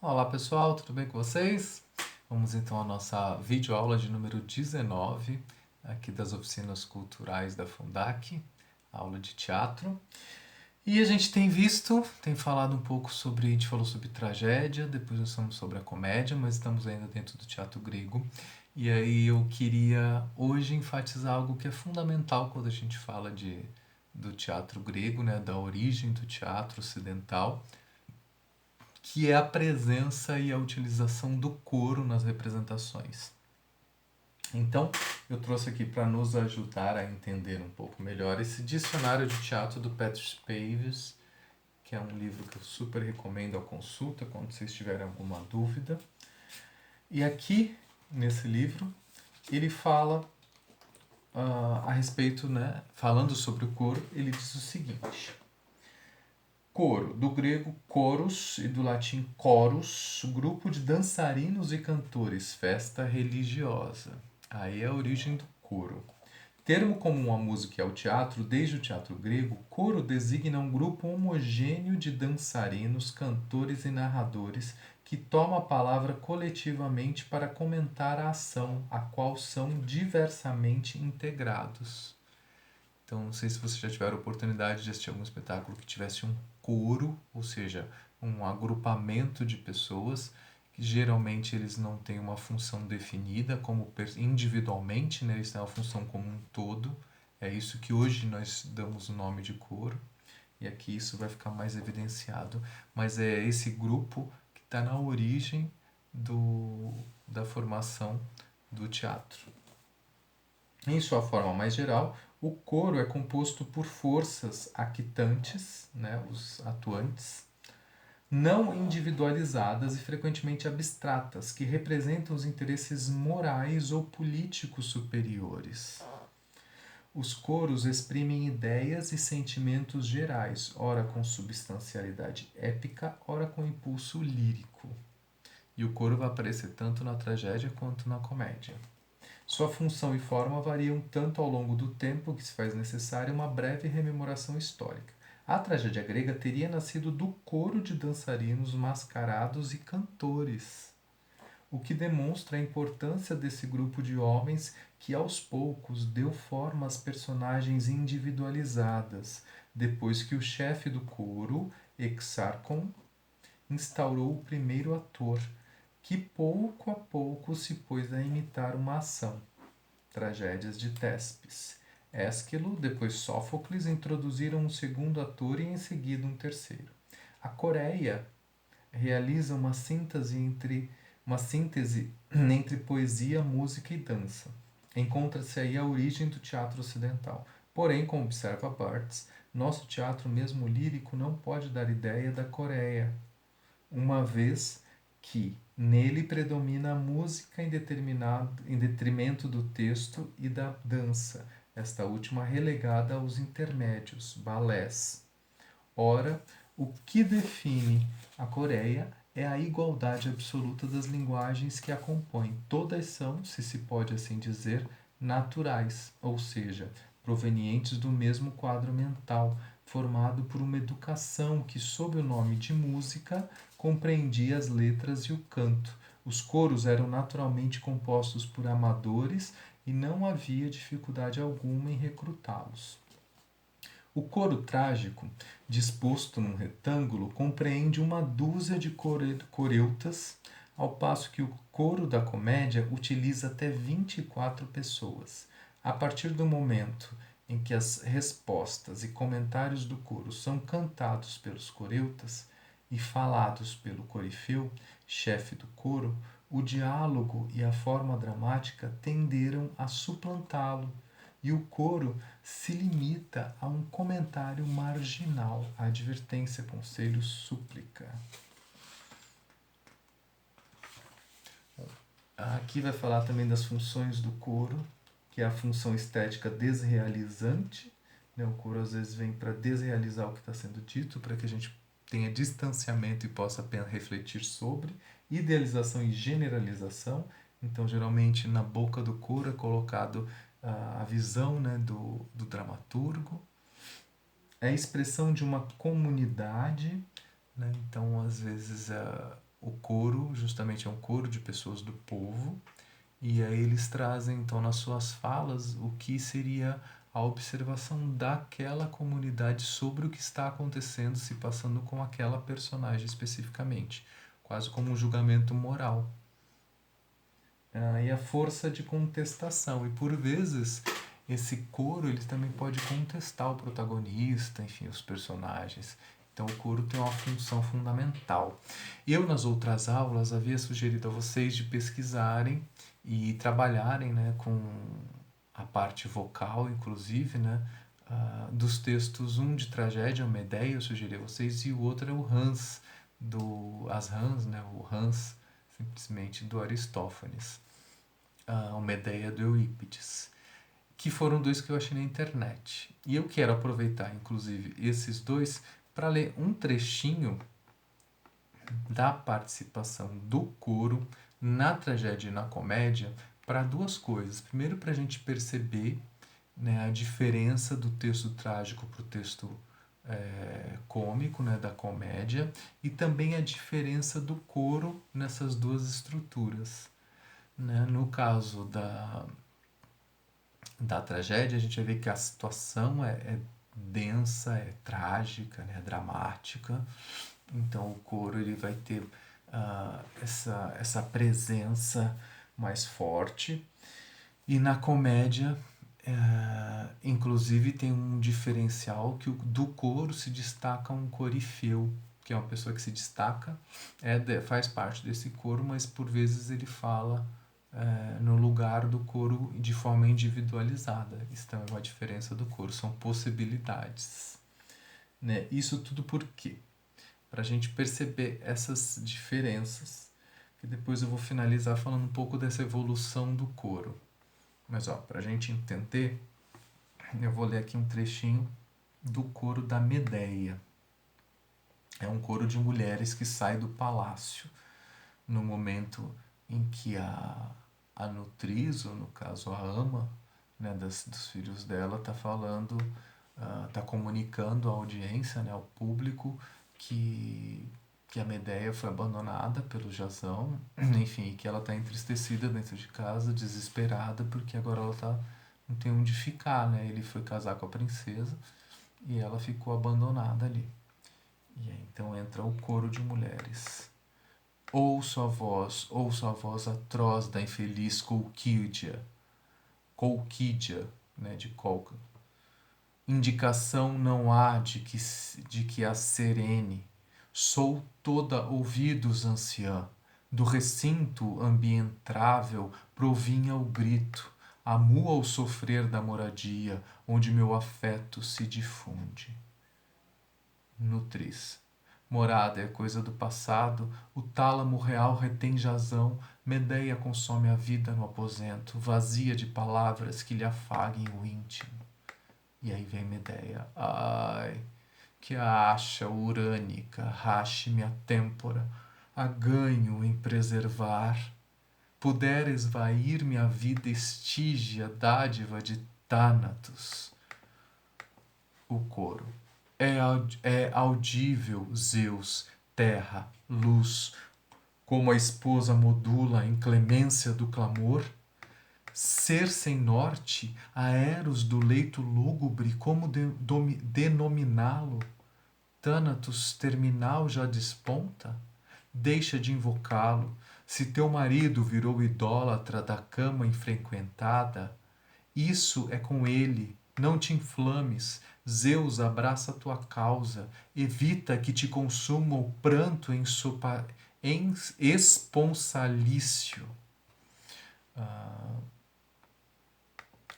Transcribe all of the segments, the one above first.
Olá pessoal, tudo bem com vocês? Vamos então à nossa videoaula de número 19 aqui das oficinas culturais da Fundac, aula de teatro. E a gente tem falado um pouco sobre, a gente falou sobre tragédia, depois nós falamos sobre a comédia, mas estamos ainda dentro do teatro grego. E aí eu queria hoje enfatizar algo que é fundamental quando a gente fala do teatro grego, né, da origem do teatro ocidental, que é a presença e a utilização do coro nas representações. Então, eu trouxe aqui para nos ajudar a entender um pouco melhor esse dicionário de teatro do Patrick Pavis, que é um livro que eu super recomendo a consulta quando vocês tiverem alguma dúvida. E aqui, nesse livro, ele fala a respeito, né, falando sobre o coro, ele diz o seguinte: coro, do grego choros e do latim chorus, grupo de dançarinos e cantores, festa religiosa. Aí é a origem do coro. Termo comum à música e ao teatro, desde o teatro grego, coro designa um grupo homogêneo de dançarinos, cantores e narradores que toma a palavra coletivamente para comentar a ação, a qual são diversamente integrados. Então, não sei se vocês já tiveram a oportunidade de assistir algum espetáculo que tivesse um coro, ou seja, um agrupamento de pessoas, que geralmente eles não têm uma função definida como individualmente, né? Eles têm uma função como um todo. É isso que hoje nós damos o nome de coro, e aqui isso vai ficar mais evidenciado. Mas é esse grupo que está na origem da formação do teatro. Em sua forma mais geral, o coro é composto por forças aquitantes, né, os atuantes, não individualizadas e frequentemente abstratas, que representam os interesses morais ou políticos superiores. Os coros exprimem ideias e sentimentos gerais, ora com substancialidade épica, ora com impulso lírico. E o coro vai aparecer tanto na tragédia quanto na comédia. Sua função e forma variam tanto ao longo do tempo que se faz necessária uma breve rememoração histórica. A tragédia grega teria nascido do coro de dançarinos mascarados e cantores, o que demonstra a importância desse grupo de homens que aos poucos deu forma às personagens individualizadas, depois que o chefe do coro, Exarcon, instaurou o primeiro ator, que pouco a pouco se pôs a imitar uma ação. Tragédias de Téspes. Ésquilo, depois Sófocles, introduziram um segundo ator e em seguida um terceiro. A Coreia realiza uma síntese entre poesia, música e dança. Encontra-se aí a origem do teatro ocidental. Porém, como observa Barthes, nosso teatro mesmo lírico não pode dar ideia da Coreia, uma vez que nele predomina a música em detrimento do texto e da dança, esta última relegada aos intermédios, balés. Ora, o que define a Coreia é a igualdade absoluta das linguagens que a compõem. Todas são, se pode assim dizer, naturais, ou seja, provenientes do mesmo quadro mental, formado por uma educação que, sob o nome de música, compreendia as letras e o canto. Os coros eram naturalmente compostos por amadores e não havia dificuldade alguma em recrutá-los. O coro trágico, disposto num retângulo, compreende uma dúzia de coreutas, ao passo que o coro da comédia utiliza até 24 pessoas. A partir do momento em que as respostas e comentários do coro são cantados pelos coreutas e falados pelo corifeu, chefe do coro, o diálogo e a forma dramática tenderam a suplantá-lo, e o coro se limita a um comentário marginal, advertência, conselho, súplica. Aqui vai falar também das funções do coro, que é a função estética desrealizante. O coro às vezes vem para desrealizar o que está sendo dito, para que a gente tenha distanciamento e possa apenas refletir sobre. Idealização e generalização. Então, geralmente, na boca do coro é colocado a visão, né, do dramaturgo. É a expressão de uma comunidade, né? Então, às vezes, o coro justamente é um coro de pessoas do povo, e aí eles trazem então nas suas falas o que seria a observação daquela comunidade sobre o que está acontecendo, se passando com aquela personagem especificamente, quase como um julgamento moral. E a força de contestação, e por vezes esse coro ele também pode contestar o protagonista, enfim, os personagens. Então o coro tem uma função fundamental. Eu nas outras aulas havia sugerido a vocês de pesquisarem e trabalharem, né, com a parte vocal, inclusive, né, dos textos, um de tragédia, uma ideia, eu sugeri a vocês, e o outro é o Hans, as Hans, né, o Hans, simplesmente, do Aristófanes, uma ideia do Eurípides, que foram dois que eu achei na internet. E eu quero aproveitar, inclusive, esses dois para ler um trechinho da participação do coro na tragédia e na comédia para duas coisas. Primeiro, para a gente perceber, né, a diferença do texto trágico para o texto cômico, né, da comédia, e também a diferença do coro nessas duas estruturas. Né? No caso da tragédia, a gente vai ver que a situação é densa, é trágica, né, é dramática. Então o coro ele vai ter essa presença mais forte. E na comédia, inclusive, tem um diferencial que do coro se destaca um corifeu, que é uma pessoa que se destaca, faz parte desse coro, mas por vezes ele fala no lugar do coro de forma individualizada. Isso também é uma diferença do coro, são possibilidades. Né? Isso tudo por quê? Para a gente perceber essas diferenças, que depois eu vou finalizar falando um pouco dessa evolução do coro. Mas para a gente entender, eu vou ler aqui um trechinho do coro da Medeia. É um coro de mulheres que sai do palácio no momento em que a nutriz, ou no caso a ama, né, dos filhos dela, está falando, está comunicando à audiência, né, ao público, que a Medeia foi abandonada pelo Jasão, enfim, que ela está entristecida dentro de casa, desesperada, porque agora ela não tem onde ficar, né? Ele foi casar com a princesa e ela ficou abandonada ali. E aí, então entra o coro de mulheres. Ouço a voz atroz da infeliz Colquídia, né, de Colca. Indicação não há de que a serene. Sou toda ouvidos, anciã. Do recinto ambientrável provinha o grito, amua o sofrer da moradia, onde meu afeto se difunde. Nutriz. Morada é coisa do passado, o tálamo real retém jazão, Medeia consome a vida no aposento, vazia de palavras que lhe afaguem o íntimo. E aí vem Medeia. Ai, que a acha urânica rache-me a têmpora, a ganho em preservar. Puder esvair-me a vida estígia, dádiva de Thanatos. O coro. É audível, Zeus, terra, luz, como a esposa modula a inclemência do clamor? Ser sem norte, a Eros do leito lúgubre, como denominá-lo? Thanatos terminal já desponta? Deixa de invocá-lo. Se teu marido virou idólatra da cama infrequentada, isso é com ele. Não te inflames. Zeus abraça tua causa. Evita que te consuma o pranto esponsalício.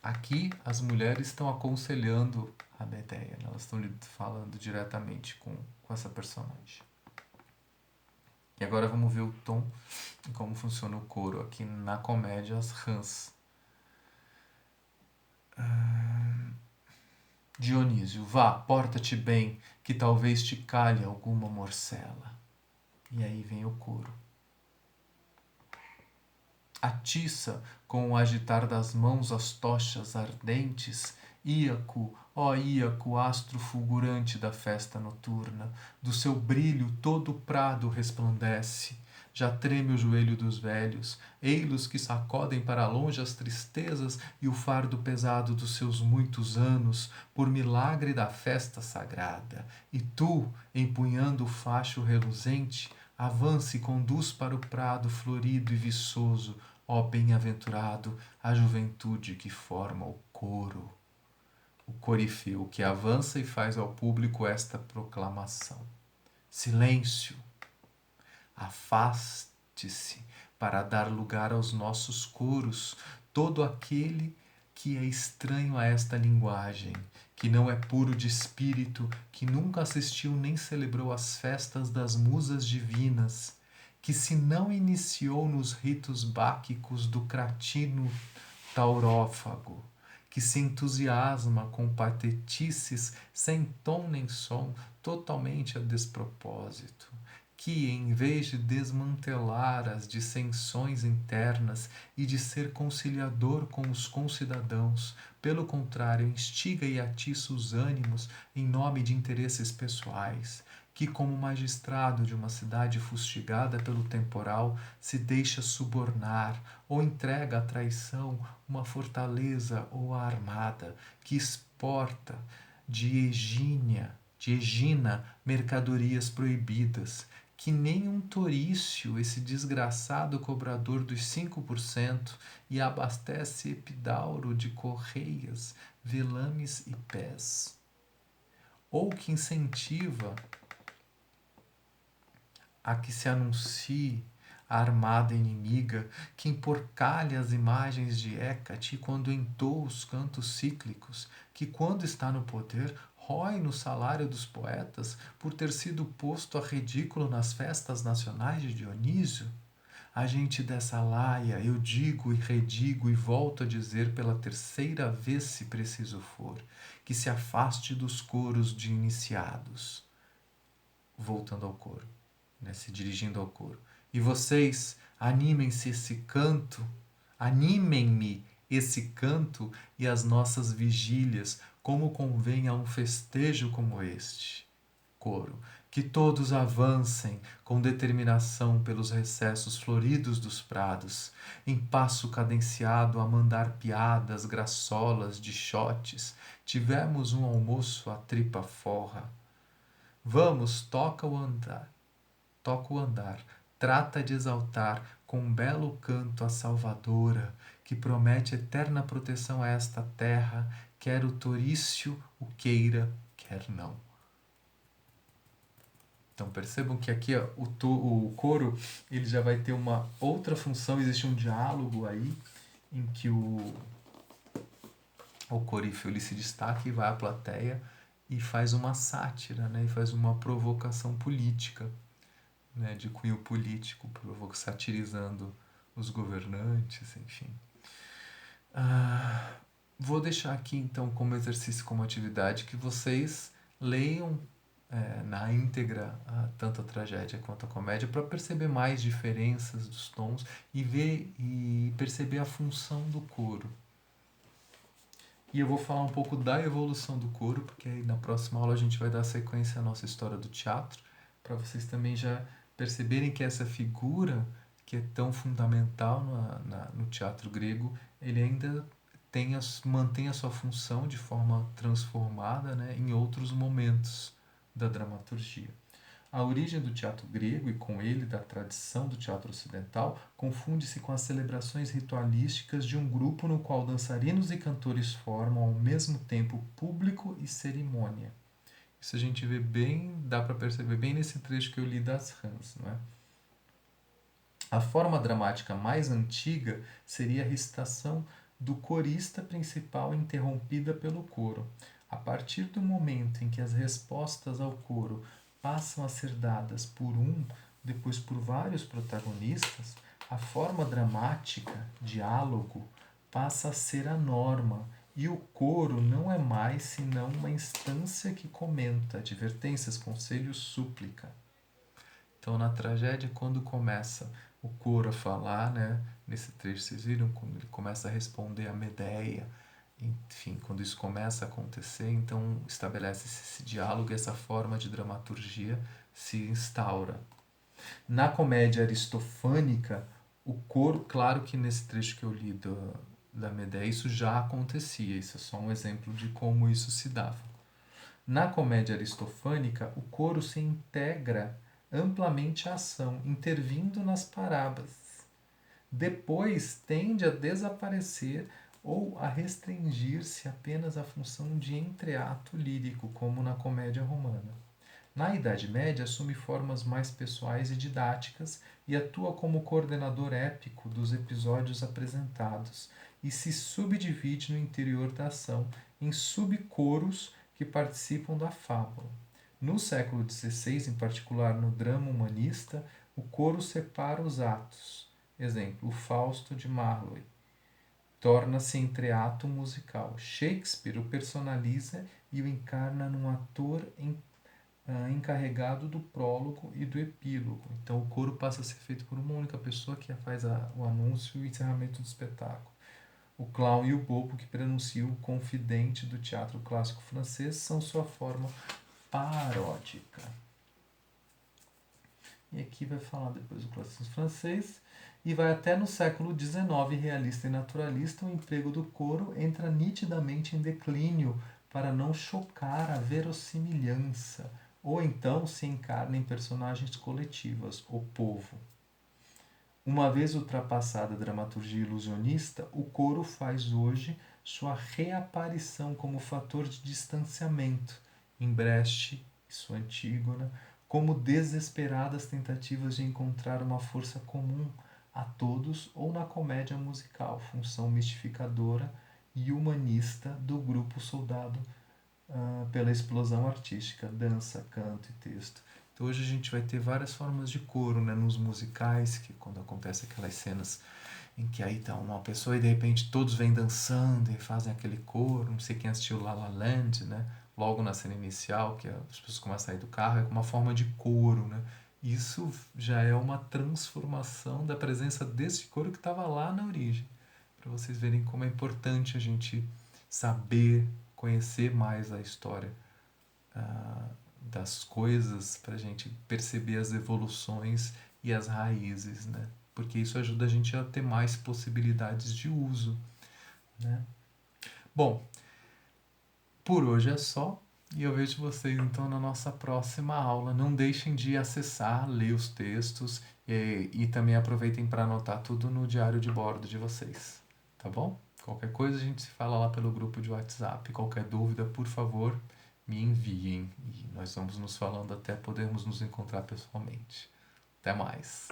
Aqui as mulheres estão aconselhando a Medeia, elas estão falando diretamente com essa personagem. E agora vamos ver o tom e como funciona o coro aqui na comédia As Rãs. Dionísio, vá, porta-te bem, que talvez te calhe alguma morcela. E aí vem o coro. Atiça com o agitar das mãos as tochas ardentes, Íaco, ó Íaco, astro fulgurante da festa noturna, do seu brilho todo o prado resplandece, já treme o joelho dos velhos, ei-los que sacodem para longe as tristezas e o fardo pesado dos seus muitos anos, por milagre da festa sagrada. E tu, empunhando o facho reluzente, avance e conduz para o prado florido e viçoso, ó bem-aventurado, a juventude que forma o coro. O corifeu que avança e faz ao público esta proclamação: silêncio, afaste-se para dar lugar aos nossos coros todo aquele que é estranho a esta linguagem, que não é puro de espírito, que nunca assistiu nem celebrou as festas das musas divinas, que se não iniciou nos ritos báquicos do cratino taurófago, que se entusiasma com patetices sem tom nem som, totalmente a despropósito, que, em vez de desmantelar as dissensões internas e de ser conciliador com os concidadãos, pelo contrário, instiga e atiça os ânimos em nome de interesses pessoais, que, como magistrado de uma cidade fustigada pelo temporal, se deixa subornar ou entrega à traição uma fortaleza ou a armada, que exporta de Egina mercadorias proibidas, que nem um torício, esse desgraçado cobrador dos 5%, e abastece Epidauro de correias, velames e pés. Ou que incentiva a que se anuncie a armada inimiga, que emporcalha as imagens de Hécate quando entoa os cantos cíclicos, que quando está no poder rói no salário dos poetas por ter sido posto a ridículo nas festas nacionais de Dionísio? A gente dessa laia, eu digo e redigo e volto a dizer pela terceira vez, se preciso for, que se afaste dos coros de iniciados. Voltando ao coro, se dirigindo ao coro. E vocês, animem-me esse canto e as nossas vigílias, como convém a um festejo como este. Coro. Que todos avancem com determinação pelos recessos floridos dos prados, em passo cadenciado a mandar piadas graçolas de xotes. Tivemos um almoço à tripa forra. Vamos, toca o andar, trata de exaltar com um belo canto a Salvadora, que promete eterna proteção a esta terra, quer o torício o queira, quer não. Então percebam que aqui o coro ele já vai ter uma outra função, existe um diálogo aí em que o corífeo ele se destaca e vai à plateia e faz uma sátira, e faz uma provocação política, de cunho político, satirizando os governantes, enfim. Vou deixar aqui então como exercício, como atividade, que vocês leiam na íntegra tanto a tragédia quanto a comédia para perceber mais diferenças dos tons e ver e perceber a função do coro. E eu vou falar um pouco da evolução do coro, porque aí na próxima aula a gente vai dar sequência à nossa história do teatro, para vocês também já perceberem que essa figura que é tão fundamental no teatro grego, ele ainda mantém a sua função de forma transformada, em outros momentos da dramaturgia. A origem do teatro grego e com ele da tradição do teatro ocidental confunde-se com as celebrações ritualísticas de um grupo no qual dançarinos e cantores formam ao mesmo tempo público e cerimônia. Isso a gente vê bem, dá para perceber bem nesse trecho que eu li das Rãs, não é? A forma dramática mais antiga seria a recitação do corista principal interrompida pelo coro. A partir do momento em que as respostas ao coro passam a ser dadas por um, depois por vários protagonistas, a forma dramática, diálogo, passa a ser a norma, e o coro não é mais senão uma instância que comenta advertências, conselhos, súplica. Então, na tragédia, quando começa o coro a falar, nesse trecho, vocês viram, quando ele começa a responder a Medeia, enfim, quando isso começa a acontecer, então estabelece-se esse diálogo e essa forma de dramaturgia se instaura. Na comédia aristofânica, o coro, claro que nesse trecho que eu li da Medea, isso já acontecia, isso é só um exemplo de como isso se dava. Na comédia aristofânica, o coro se integra amplamente à ação, intervindo nas parábolas. Depois tende a desaparecer ou a restringir-se apenas à função de entreato lírico, como na comédia romana. Na Idade Média, assume formas mais pessoais e didáticas e atua como coordenador épico dos episódios apresentados e se subdivide no interior da ação em subcoros que participam da fábula. No século XVI, em particular no drama humanista, o coro separa os atos. Exemplo, o Fausto de Marlowe. Torna-se entreato musical. Shakespeare o personaliza e o encarna num ator encarregado do prólogo e do epílogo. Então o coro passa a ser feito por uma única pessoa que faz o anúncio e o encerramento do espetáculo. O clown e o bobo, que pronunciam o confidente do teatro clássico francês, são sua forma paródica. E aqui vai falar depois do classicismo francês. E vai até no século XIX, realista e naturalista, o emprego do coro entra nitidamente em declínio para não chocar a verossimilhança, ou então se encarna em personagens coletivas, o povo. Uma vez ultrapassada a dramaturgia ilusionista, o coro faz hoje sua reaparição como fator de distanciamento, em Brecht e sua Antígona, como desesperadas tentativas de encontrar uma força comum a todos, ou na comédia musical, função mistificadora e humanista do grupo soldado pela explosão artística, dança, canto e texto. Então hoje a gente vai ter várias formas de coro, né, nos musicais, que quando acontece aquelas cenas em que aí tá uma pessoa e de repente todos vêm dançando e fazem aquele coro, não sei quem assistiu La La Land, né, logo na cena inicial, que as pessoas começam a sair do carro, é uma forma de coro, né. Isso já é uma transformação da presença desse coro que estava lá na origem, para vocês verem como é importante a gente saber, conhecer mais a história das coisas, para a gente perceber as evoluções e as raízes, né? Porque isso ajuda a gente a ter mais possibilidades de uso, né? Bom, por hoje é só. E eu vejo vocês então na nossa próxima aula. Não deixem de acessar, ler os textos e também aproveitem para anotar tudo no diário de bordo de vocês. Tá bom? Qualquer coisa a gente se fala lá pelo grupo de WhatsApp. Qualquer dúvida, por favor, me enviem. E nós vamos nos falando até podermos nos encontrar pessoalmente. Até mais!